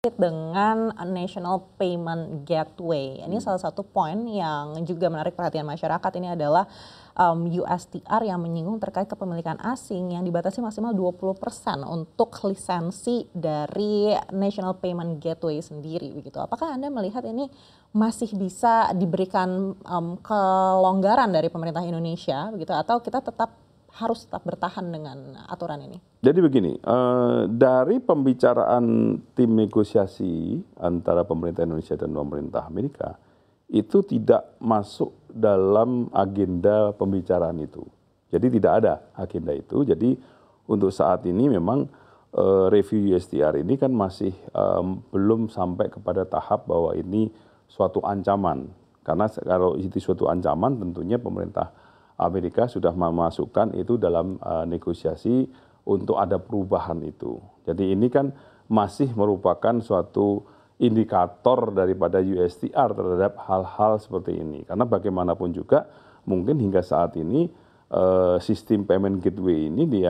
dengan National Payment Gateway. Ini salah satu poin yang juga menarik perhatian masyarakat. Ini adalah USTR yang menyinggung terkait kepemilikan asing yang dibatasi maksimal 20% untuk lisensi dari National Payment Gateway sendiri begitu. Apakah Anda melihat ini masih bisa diberikan kelonggaran dari pemerintah Indonesia begitu, atau kita harus tetap bertahan dengan aturan ini? Jadi begini, dari pembicaraan tim negosiasi antara pemerintah Indonesia dan pemerintah Amerika, itu tidak masuk dalam agenda pembicaraan itu. Jadi tidak ada agenda itu. Jadi untuk saat ini memang review USTR ini kan masih belum sampai kepada tahap bahwa ini suatu ancaman. Karena kalau itu suatu ancaman tentunya pemerintah Amerika sudah memasukkan itu dalam negosiasi untuk ada perubahan itu. Jadi ini kan masih merupakan suatu indikator daripada USTR terhadap hal-hal seperti ini. Karena bagaimanapun juga mungkin hingga saat ini sistem payment gateway ini di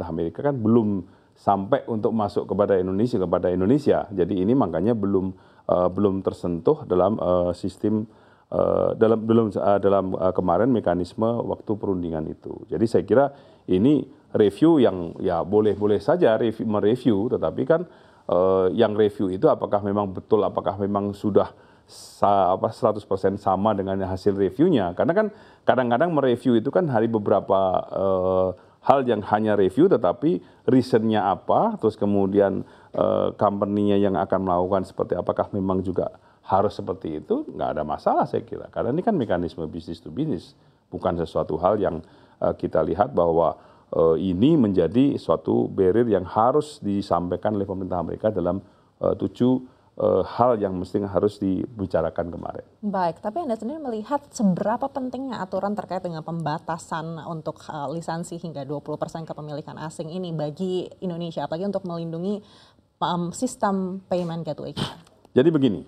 Amerika kan belum sampai untuk masuk kepada Indonesia. Jadi ini makanya belum tersentuh dalam sistem dalam kemarin mekanisme waktu perundingan itu. Jadi saya kira ini review yang ya boleh-boleh saja mereview, tetapi kan yang review itu apakah memang betul, apakah memang sudah 100% sama dengan hasil reviewnya. Karena kan kadang-kadang mereview itu kan hari beberapa hal yang hanya review, tetapi reasonnya apa, terus kemudian company-nya yang akan melakukan seperti apakah memang juga harus seperti itu, nggak ada masalah saya kira. Karena ini kan mekanisme business to business, bukan sesuatu hal yang kita lihat bahwa ini menjadi suatu barrier yang harus disampaikan oleh pemerintah Amerika dalam 7 hal yang mesti harus dibicarakan kemarin. Baik, tapi Anda sendiri melihat seberapa pentingnya aturan terkait dengan pembatasan untuk lisensi hingga 20% kepemilikan asing ini bagi Indonesia, apalagi untuk melindungi sistem payment gateway kita? Jadi begini,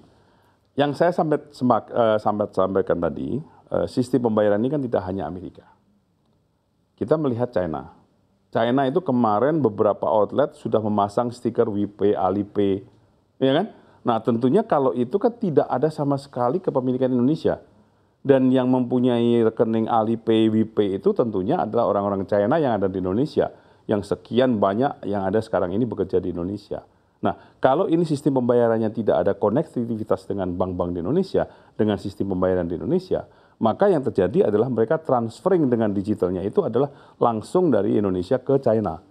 yang saya sampaikan tadi, sistem pembayaran ini kan tidak hanya Amerika. Kita melihat China. China itu kemarin beberapa outlet sudah memasang stiker WePay, Alipay, ya kan? Nah tentunya kalau itu kan tidak ada sama sekali kepemilikan Indonesia. Dan yang mempunyai rekening Alipay, WePay itu tentunya adalah orang-orang China yang ada di Indonesia. Yang sekian banyak yang ada sekarang ini bekerja di Indonesia. Nah, kalau ini sistem pembayarannya tidak ada konektivitas dengan bank-bank di Indonesia, dengan sistem pembayaran di Indonesia, maka yang terjadi adalah mereka transferring dengan digitalnya itu adalah langsung dari Indonesia ke China.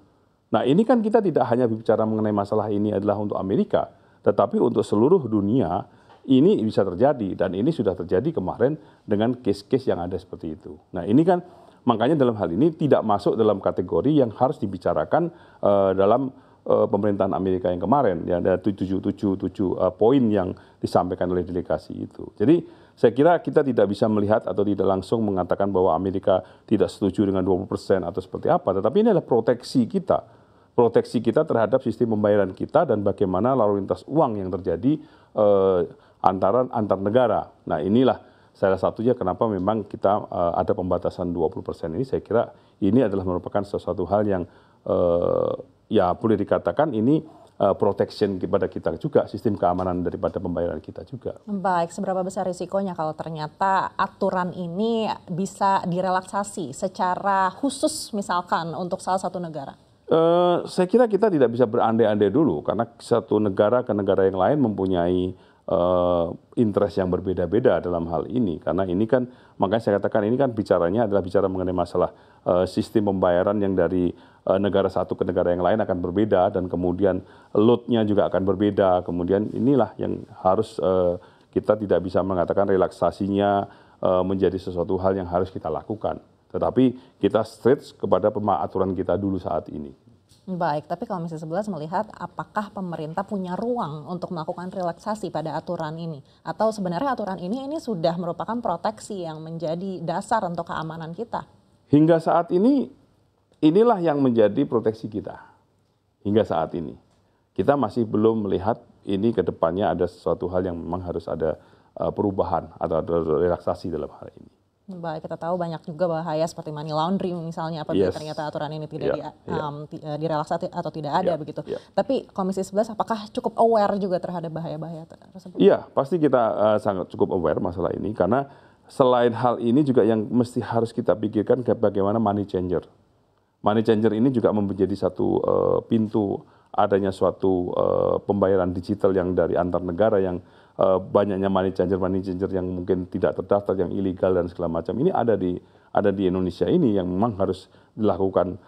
Nah, ini kan kita tidak hanya bicara mengenai masalah ini adalah untuk Amerika, tetapi untuk seluruh dunia ini bisa terjadi, dan ini sudah terjadi kemarin dengan case-case yang ada seperti itu. Nah, ini kan makanya dalam hal ini tidak masuk dalam kategori yang harus dibicarakan dalam pemerintahan Amerika yang kemarin, ya ada 7 poin yang disampaikan oleh delegasi itu. Jadi saya kira kita tidak bisa melihat atau tidak langsung mengatakan bahwa Amerika tidak setuju dengan 20% atau seperti apa, tetapi ini adalah proteksi kita terhadap sistem pembayaran kita dan bagaimana lalu lintas uang yang terjadi antar negara. Nah inilah salah satunya kenapa memang kita ada pembatasan 20% ini. Saya kira ini adalah merupakan sesuatu hal yang ya boleh dikatakan ini protection kepada kita juga, sistem keamanan daripada pembayaran kita juga. Baik, seberapa besar risikonya kalau ternyata aturan ini bisa direlaksasi secara khusus misalkan untuk salah satu negara? Saya kira kita tidak bisa berandai-andai dulu, karena satu negara ke negara yang lain mempunyai interest yang berbeda-beda dalam hal ini. Karena ini kan, makanya saya katakan ini kan bicaranya adalah bicara mengenai masalah sistem pembayaran yang dari negara satu ke negara yang lain akan berbeda, dan kemudian load-nya juga akan berbeda. Kemudian inilah yang harus kita tidak bisa mengatakan relaksasinya menjadi sesuatu hal yang harus kita lakukan. Tetapi kita straight kepada aturan kita dulu saat ini. Baik, tapi Komisi 11 melihat apakah pemerintah punya ruang untuk melakukan relaksasi pada aturan ini? Atau sebenarnya aturan ini sudah merupakan proteksi yang menjadi dasar untuk keamanan kita? Hingga saat ini, inilah yang menjadi proteksi kita. Hingga saat ini. Kita masih belum melihat ini ke depannya ada sesuatu hal yang memang harus ada perubahan atau ada relaksasi dalam hal ini. Baik, kita tahu banyak juga bahaya seperti money laundering misalnya apabila Yes. ternyata aturan ini tidak Yeah. direlaksasi atau tidak ada Yeah. begitu. Yeah. Tapi Komisi 11 apakah cukup aware juga terhadap bahaya-bahaya tersebut? Iya, pasti kita sangat cukup aware masalah ini karena selain hal ini juga yang mesti harus kita pikirkan bagaimana money changer. Money changer ini juga menjadi satu pintu adanya suatu pembayaran digital yang dari antar negara yang banyaknya money changer yang mungkin tidak terdaftar, yang ilegal dan segala macam. Ini ada di Indonesia ini yang memang harus dilakukan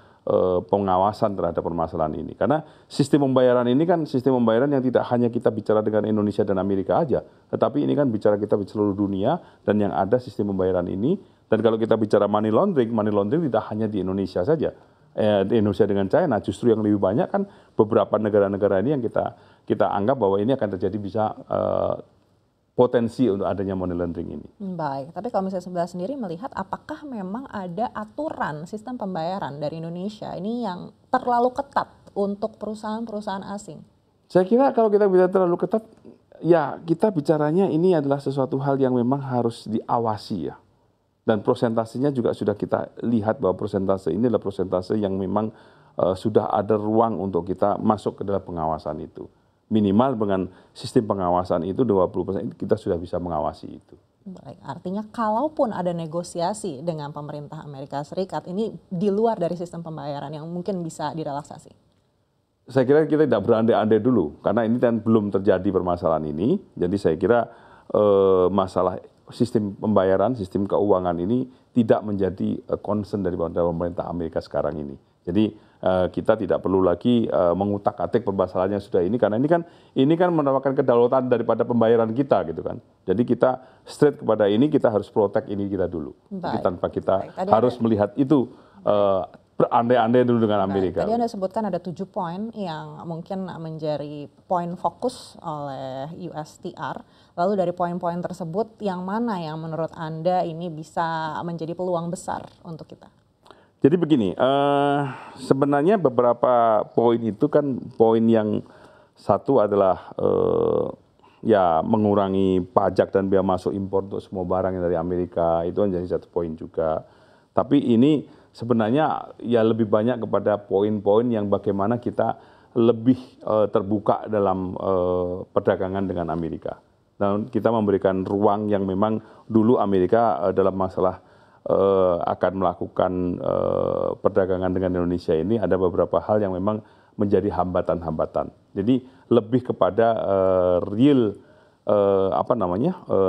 pengawasan terhadap permasalahan ini. Karena sistem pembayaran ini kan sistem pembayaran yang tidak hanya kita bicara dengan Indonesia dan Amerika aja, tetapi ini kan bicara kita di seluruh dunia dan yang ada sistem pembayaran ini. Dan kalau kita bicara money laundering tidak hanya di Indonesia saja. Di Indonesia dengan China, justru yang lebih banyak kan beberapa negara-negara ini yang kita anggap bahwa ini akan terjadi bisa potensi untuk adanya money laundering ini. Baik, tapi Komisi 11 sendiri melihat apakah memang ada aturan sistem pembayaran dari Indonesia ini yang terlalu ketat untuk perusahaan-perusahaan asing? Saya kira kalau kita bisa terlalu ketat, ya kita bicaranya ini adalah sesuatu hal yang memang harus diawasi ya. Dan prosentasenya juga sudah kita lihat bahwa prosentase ini adalah prosentase yang memang sudah ada ruang untuk kita masuk ke dalam pengawasan itu. Minimal dengan sistem pengawasan itu 20% kita sudah bisa mengawasi itu. Baik, artinya kalaupun ada negosiasi dengan pemerintah Amerika Serikat ini di luar dari sistem pembayaran yang mungkin bisa direlaksasi. Saya kira kita tidak berandai-andai dulu karena ini kan belum terjadi permasalahan ini. Jadi saya kira masalah sistem pembayaran, sistem keuangan ini tidak menjadi concern dari pemerintah Amerika sekarang ini. Jadi kita tidak perlu lagi mengutak-atik permasalahan yang sudah ini karena ini kan merupakan kedaulatan daripada pembayaran kita gitu kan. Jadi kita straight kepada ini, kita harus protect ini kita dulu. Jadi tanpa kita harus melihat itu berandai-andai dulu dengan Amerika. Tadi Anda sebutkan ada 7 poin yang mungkin menjadi poin fokus oleh USTR. Lalu dari poin-poin tersebut yang mana yang menurut Anda ini bisa menjadi peluang besar untuk kita? Jadi begini, sebenarnya beberapa poin itu kan poin yang satu adalah ya mengurangi pajak dan biaya masuk impor untuk semua barang yang dari Amerika, itu menjadi satu poin juga. Tapi ini sebenarnya ya lebih banyak kepada poin-poin yang bagaimana kita lebih terbuka dalam perdagangan dengan Amerika. Dan kita memberikan ruang yang memang dulu Amerika dalam masalah akan melakukan perdagangan dengan Indonesia ini ada beberapa hal yang memang menjadi hambatan-hambatan. Jadi lebih kepada real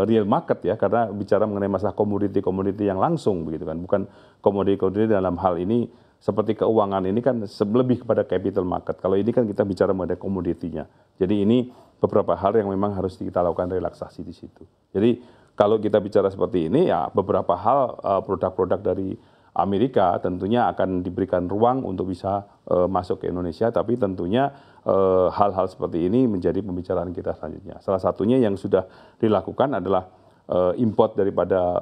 real market ya, karena bicara mengenai masalah komoditi-komoditi yang langsung begitu kan, bukan komoditi-komoditi dalam hal ini seperti keuangan ini kan lebih kepada capital market. Kalau ini kan kita bicara mengenai komoditinya. Jadi ini beberapa hal yang memang harus kita lakukan relaksasi di situ. Jadi kalau kita bicara seperti ini ya beberapa hal produk-produk dari Amerika tentunya akan diberikan ruang untuk bisa masuk ke Indonesia, tapi tentunya hal-hal seperti ini menjadi pembicaraan kita selanjutnya. Salah satunya yang sudah dilakukan adalah import daripada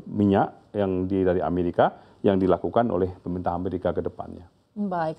minyak yang dari Amerika yang dilakukan oleh pemerintah Amerika ke depannya. Baik,